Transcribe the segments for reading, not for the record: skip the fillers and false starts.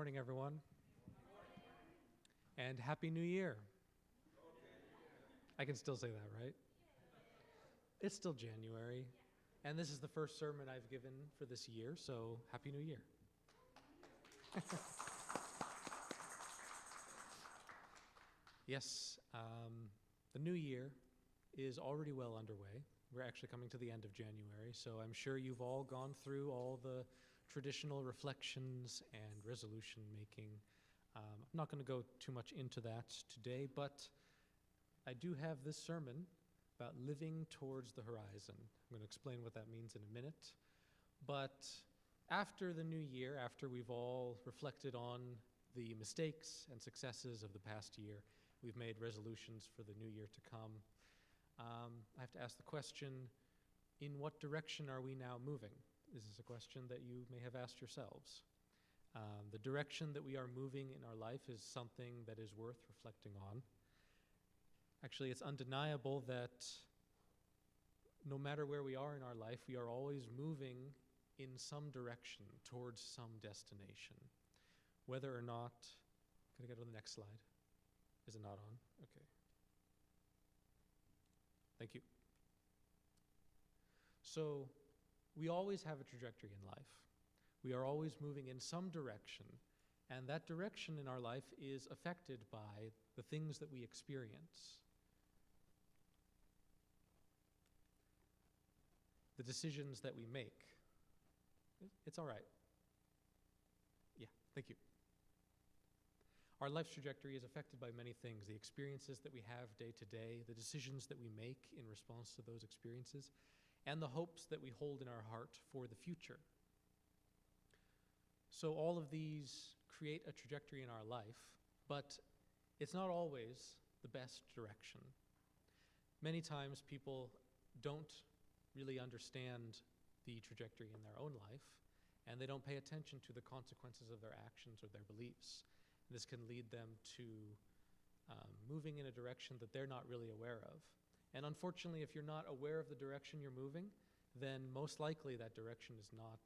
morning, everyone. And Happy New Year. I can still say that, right? It's still January. And this is the first sermon I've given for this year, so Happy New Year. Yes, the new year is already well underway. We're actually coming to the end of January, so I'm sure you've all gone through all the traditional reflections and resolution making. I'm not going to go too much into that today, but I do have this sermon about living towards the horizon. I'm going to explain what that means in a minute. But after the new year, after we've all reflected on the mistakes and successes of the past year, we've made resolutions for the new year to come. I have to ask the question, in what direction are we now moving? This is a question that you may have asked yourselves. The direction that we are moving in our life is something that is worth reflecting on. Actually, it's undeniable that no matter where we are in our life, we are always moving in some direction towards some destination. Whether or not, can I go to the next slide? Is it not on? Okay. Thank you. So, we always have a trajectory in life. We are always moving in some direction, and that direction in our life is affected by the things that we experience. The decisions that we make. It's all right. Yeah, thank you. Our life's trajectory is affected by many things, the experiences that we have day to day, the decisions that we make in response to those experiences, and the hopes that we hold in our heart for the future. So all of these create a trajectory in our life, but it's not always the best direction. Many times people don't really understand the trajectory in their own life, and they don't pay attention to the consequences of their actions or their beliefs. This can lead them to moving in a direction that they're not really aware of. And unfortunately, if you're not aware of the direction you're moving, then most likely that direction is not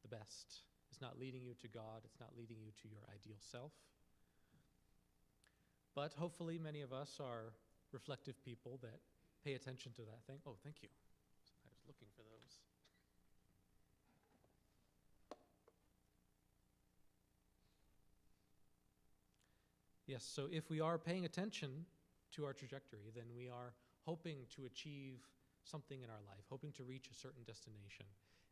the best. It's not leading you to God. It's not leading you to your ideal self. But hopefully many of us are reflective people that pay attention to that thing. Oh, thank you. I was looking for those. Yes, so if we are paying attention to our trajectory, then we are hoping to achieve something in our life, hoping to reach a certain destination.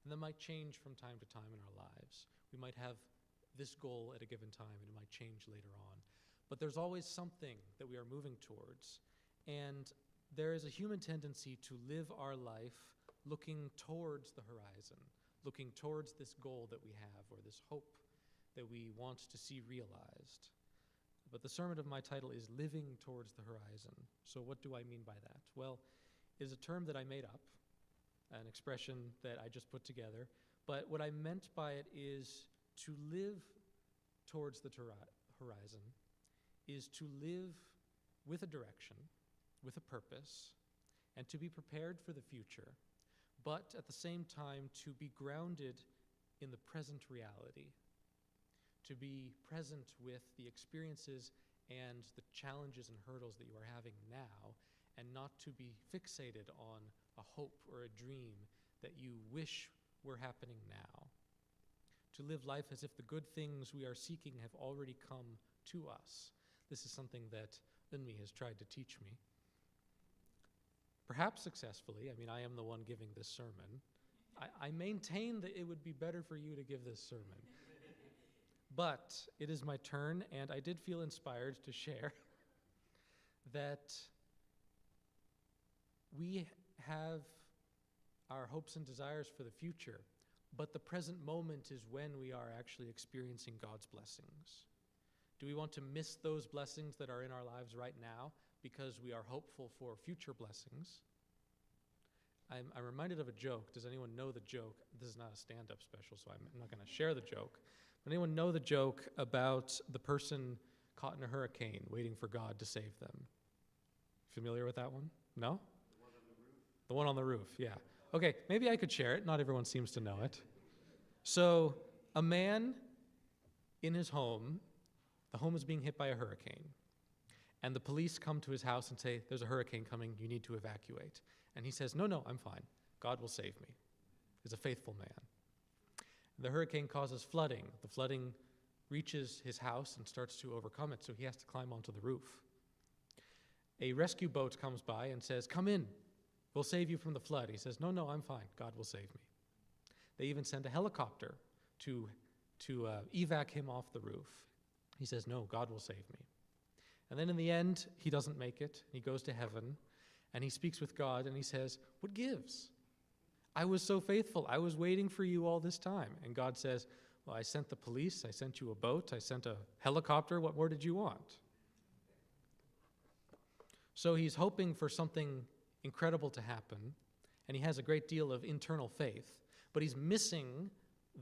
And that might change from time to time in our lives. We might have this goal at a given time, and it might change later on. But there's always something that we are moving towards. And there is a human tendency to live our life looking towards the horizon, looking towards this goal that we have, or this hope that we want to see realized. But the sermon of my title is Living Towards the Horizon. So what do I mean by that? Well, it is a term that I made up, an expression that I just put together. But what I meant by it is to live towards the horizon is to live with a direction, with a purpose, and to be prepared for the future, but at the same time to be grounded in the present reality, to be present with the experiences and the challenges and hurdles that you are having now, and not to be fixated on a hope or a dream that you wish were happening now. To live life as if the good things we are seeking have already come to us. This is something that Unmi has tried to teach me. Perhaps successfully. I mean, I am the one giving this sermon. I maintain that it would be better for you to give this sermon. But it is my turn, and I did feel inspired to share that we have our hopes and desires for the future, but the present moment is when we are actually experiencing God's blessings. Do we want to miss those blessings that are in our lives right now because we are hopeful for future blessings? I'm reminded of a joke. Does anyone know the joke? This is not a stand-up special, so I'm not going to share the joke. Anyone know the joke about the person caught in a hurricane waiting for God to save them? Familiar with that one? No? The one on the roof, yeah. Okay, maybe I could share it. Not everyone seems to know it. So, a man in his home. The home is being hit by a hurricane. And the police come to his house and say, there's a hurricane coming, you need to evacuate. And he says, no, I'm fine. God will save me. He's a faithful man. The hurricane causes flooding. The flooding reaches his house and starts to overcome it, so he has to climb onto the roof. A rescue boat comes by and says, come in, we'll save you from the flood. He says, no, I'm fine. God will save me. They even send a helicopter to evac him off the roof. He says, no, God will save me. And then in the end, he doesn't make it. He goes to heaven, and he speaks with God, and he says, what gives? I was so faithful. I was waiting for you all this time. And God says, well, I sent the police. I sent you a boat. I sent a helicopter. What more did you want? So he's hoping for something incredible to happen, and he has a great deal of internal faith, but he's missing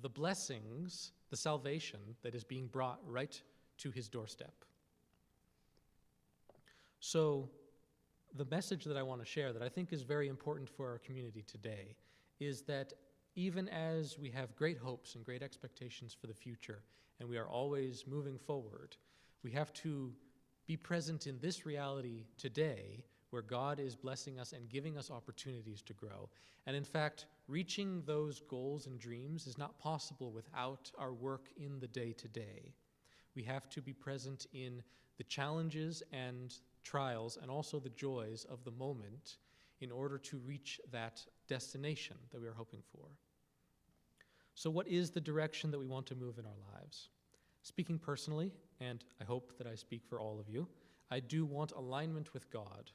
the blessings, the salvation that is being brought right to his doorstep. So the message that I want to share that I think is very important for our community today is that even as we have great hopes and great expectations for the future, and we are always moving forward, we have to be present in this reality today where God is blessing us and giving us opportunities to grow. And in fact, reaching those goals and dreams is not possible without our work in the day-to-day. We have to be present in the challenges and trials and also the joys of the moment in order to reach that destination that we are hoping for. So what is the direction that we want to move in our lives? Speaking personally, and I hope that I speak for all of you, I do want alignment with God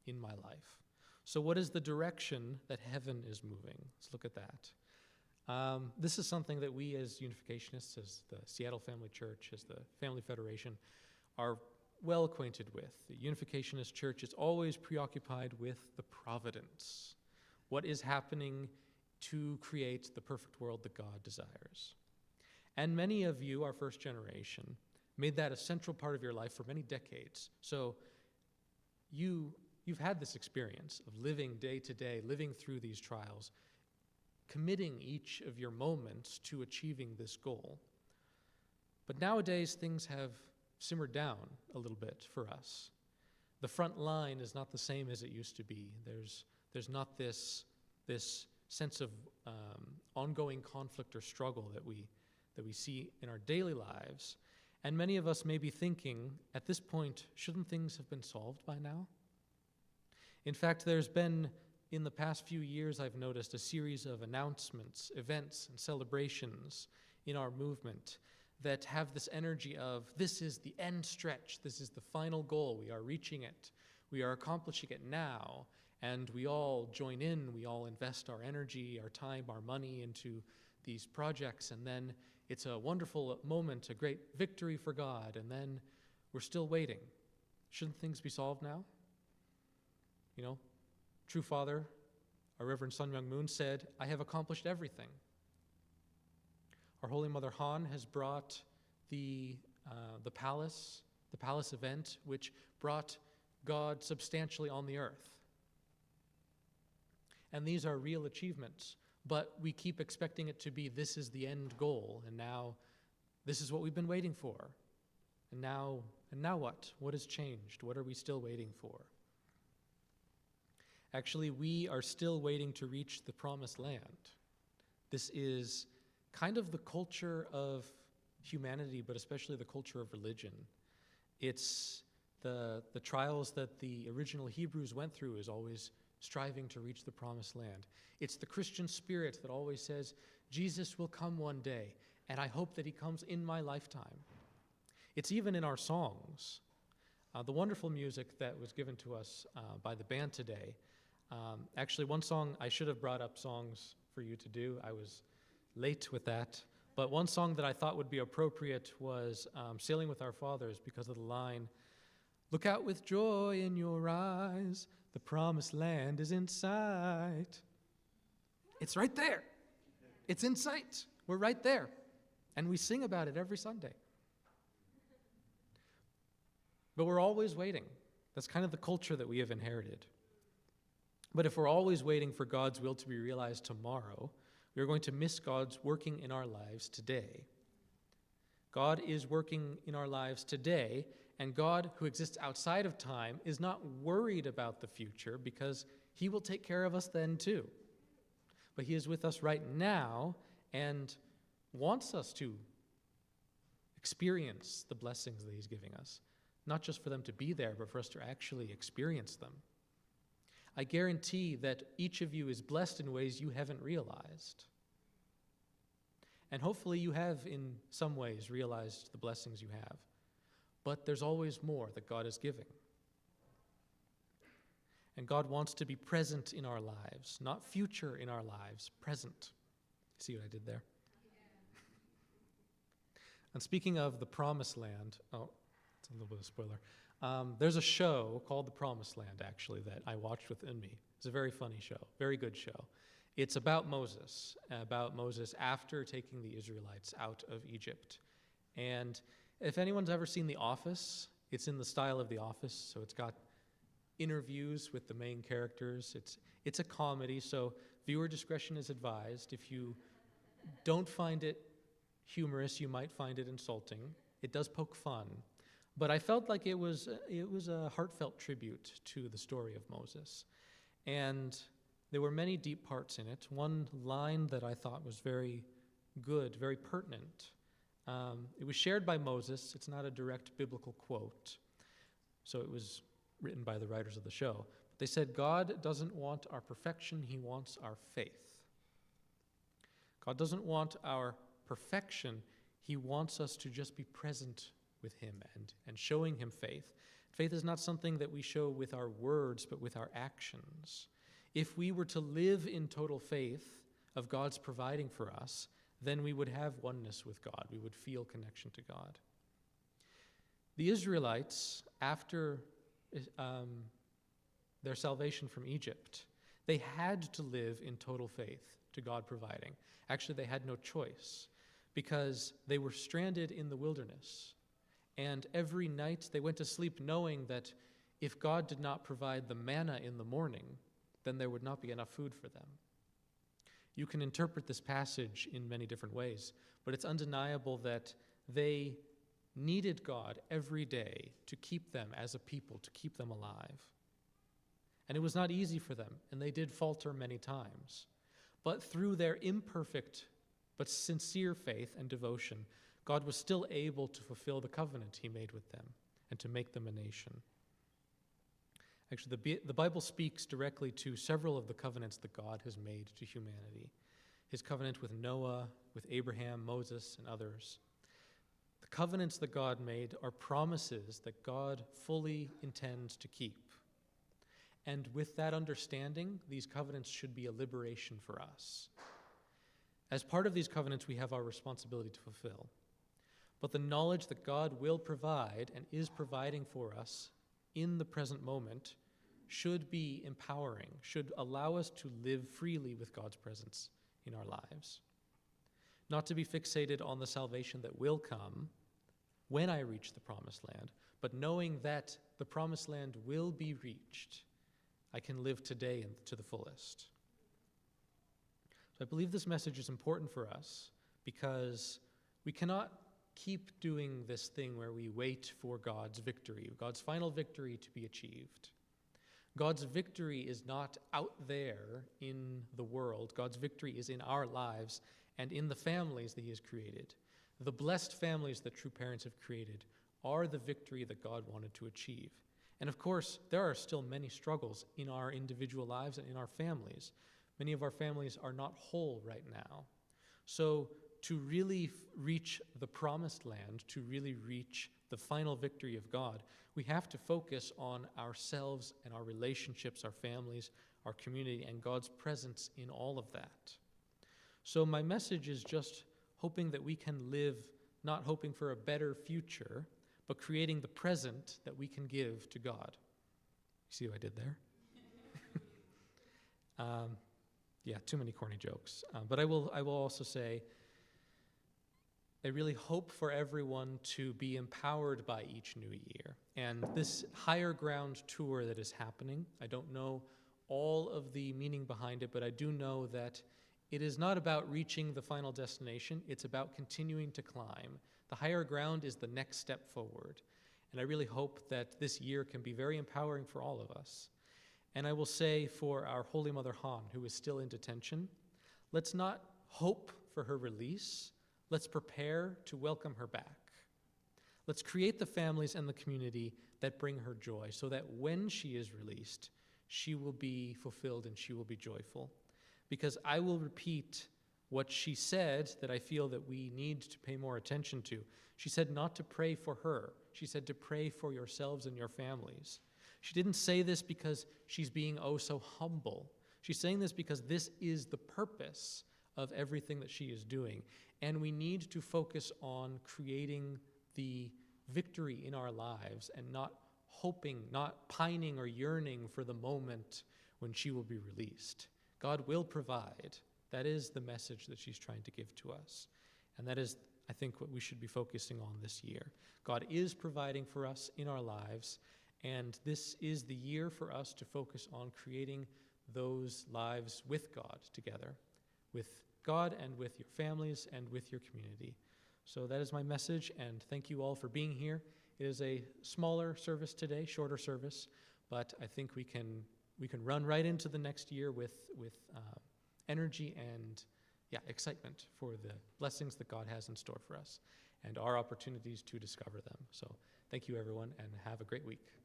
in my life. So what is the direction that heaven is moving? Let's look at that. This is something that we as Unificationists, as the Seattle Family Church, as the Family Federation, are well acquainted with. The Unificationist Church is always preoccupied with the providence, what is happening to create the perfect world that God desires. And many of you, our first generation, made that a central part of your life for many decades. So you've had this experience of living day to day, living through these trials, committing each of your moments to achieving this goal. But nowadays, things have simmered down a little bit for us. The front line is not the same as it used to be. There's not this sense of ongoing conflict or struggle that we see in our daily lives. And many of us may be thinking, at this point, shouldn't things have been solved by now? In fact, there's been, in the past few years, I've noticed a series of announcements, events, and celebrations in our movement that have this energy of, this is the end stretch, this is the final goal, we are reaching it, we are accomplishing it now, and we all join in, we all invest our energy, our time, our money into these projects, and then it's a wonderful moment, a great victory for God, and then we're still waiting. Shouldn't things be solved now? You know, True Father, our Reverend Sun Myung Moon said, I have accomplished everything. Our Holy Mother Han has brought the palace event, which brought God substantially on the earth. And these are real achievements, but we keep expecting it to be, this is the end goal, and now this is what we've been waiting for. And now what? What has changed? What are we still waiting for? Actually, we are still waiting to reach the promised land. This is kind of the culture of humanity, but especially the culture of religion. It's the trials that the original Hebrews went through is always striving to reach the promised land. It's the Christian spirit that always says, Jesus will come one day, and I hope that he comes in my lifetime. It's even in our songs. The wonderful music that was given to us by the band today. Actually, one song, I should have brought up songs for you to do. I was late with that. But one song that I thought would be appropriate was Sailing with Our Fathers, because of the line, look out with joy in your eyes, the promised land is in sight. It's right there. It's in sight. We're right there. And we sing about it every Sunday. But we're always waiting. That's kind of the culture that we have inherited. But if we're always waiting for God's will to be realized tomorrow, we are going to miss God's working in our lives today. God is working in our lives today, and God, who exists outside of time, is not worried about the future because he will take care of us then too. But he is with us right now and wants us to experience the blessings that he's giving us, not just for them to be there, but for us to actually experience them. I guarantee that each of you is blessed in ways you haven't realized. And hopefully you have, in some ways, realized the blessings you have. But there's always more that God is giving. And God wants to be present in our lives, not future in our lives, present. See what I did there? And speaking of the Promised Land, it's a little bit of a spoiler. There's a show called The Promised Land, actually, that I watched with Unmi. It's a very funny show, very good show. It's about Moses after taking the Israelites out of Egypt. And if anyone's ever seen The Office, it's in the style of The Office, so it's got interviews with the main characters. It's a comedy, so viewer discretion is advised. If you don't find it humorous, you might find it insulting. It does poke fun. But I felt like it was a heartfelt tribute to the story of Moses. And there were many deep parts in it. One line that I thought was very good, very pertinent. It was shared by Moses. It's not a direct biblical quote, so it was written by the writers of the show. But they said, God doesn't want our perfection, he wants our faith. God doesn't want our perfection, he wants us to just be present with him and showing him faith. Faith is not something that we show with our words, but with our actions. If we were to live in total faith of God's providing for us, then we would have oneness with God. We would feel connection to God. The Israelites, after their salvation from Egypt, they had to live in total faith to God providing. Actually, they had no choice because they were stranded in the wilderness. And every night they went to sleep knowing that if God did not provide the manna in the morning, then there would not be enough food for them. You can interpret this passage in many different ways, but it's undeniable that they needed God every day to keep them as a people, to keep them alive. And it was not easy for them, and they did falter many times. But through their imperfect but sincere faith and devotion, God was still able to fulfill the covenant he made with them and to make them a nation. Actually, the Bible speaks directly to several of the covenants that God has made to humanity. His covenant with Noah, with Abraham, Moses, and others. The covenants that God made are promises that God fully intends to keep. And with that understanding, these covenants should be a liberation for us. As part of these covenants, we have our responsibility to fulfill. But the knowledge that God will provide and is providing for us in the present moment should be empowering, should allow us to live freely with God's presence in our lives. Not to be fixated on the salvation that will come when I reach the promised land, but knowing that the promised land will be reached, I can live today and to the fullest. So I believe this message is important for us because we cannot keep doing this thing where we wait for God's victory, God's final victory to be achieved. God's victory is not out there in the world. God's victory is in our lives and in the families that he has created. The blessed families that true parents have created are the victory that God wanted to achieve. And of course, there are still many struggles in our individual lives and in our families. Many of our families are not whole right now. So to really reach the promised land, to really reach the final victory of God, we have to focus on ourselves and our relationships, our families, our community, and God's presence in all of that. So my message is just hoping that we can live, not hoping for a better future, but creating the present that we can give to God. You see what I did there? Yeah, too many corny jokes. But I will also say, I really hope for everyone to be empowered by each new year. And this Higher Ground tour that is happening, I don't know all of the meaning behind it, but I do know that it is not about reaching the final destination. It's about continuing to climb. The higher ground is the next step forward. And I really hope that this year can be very empowering for all of us. And I will say for our Holy Mother Han, who is still in detention, let's not hope for her release. Let's prepare to welcome her back. Let's create the families and the community that bring her joy so that when she is released, she will be fulfilled and she will be joyful. Because I will repeat what she said that I feel that we need to pay more attention to. She said not to pray for her. She said to pray for yourselves and your families. She didn't say this because she's being oh so humble. She's saying this because this is the purpose of everything that she is doing. And we need to focus on creating the victory in our lives and not hoping, not pining or yearning for the moment when she will be released. God will provide. That is the message that she's trying to give to us. And that is, I think, what we should be focusing on this year. God is providing for us in our lives, and this is the year for us to focus on creating those lives with God together, with God and with your families and with your community. So that is my message, and thank you all for being here. It is a smaller service today, shorter service, but I think we can run right into the next year with energy and excitement for the blessings that God has in store for us and our opportunities to discover them. So thank you, everyone, and have a great week.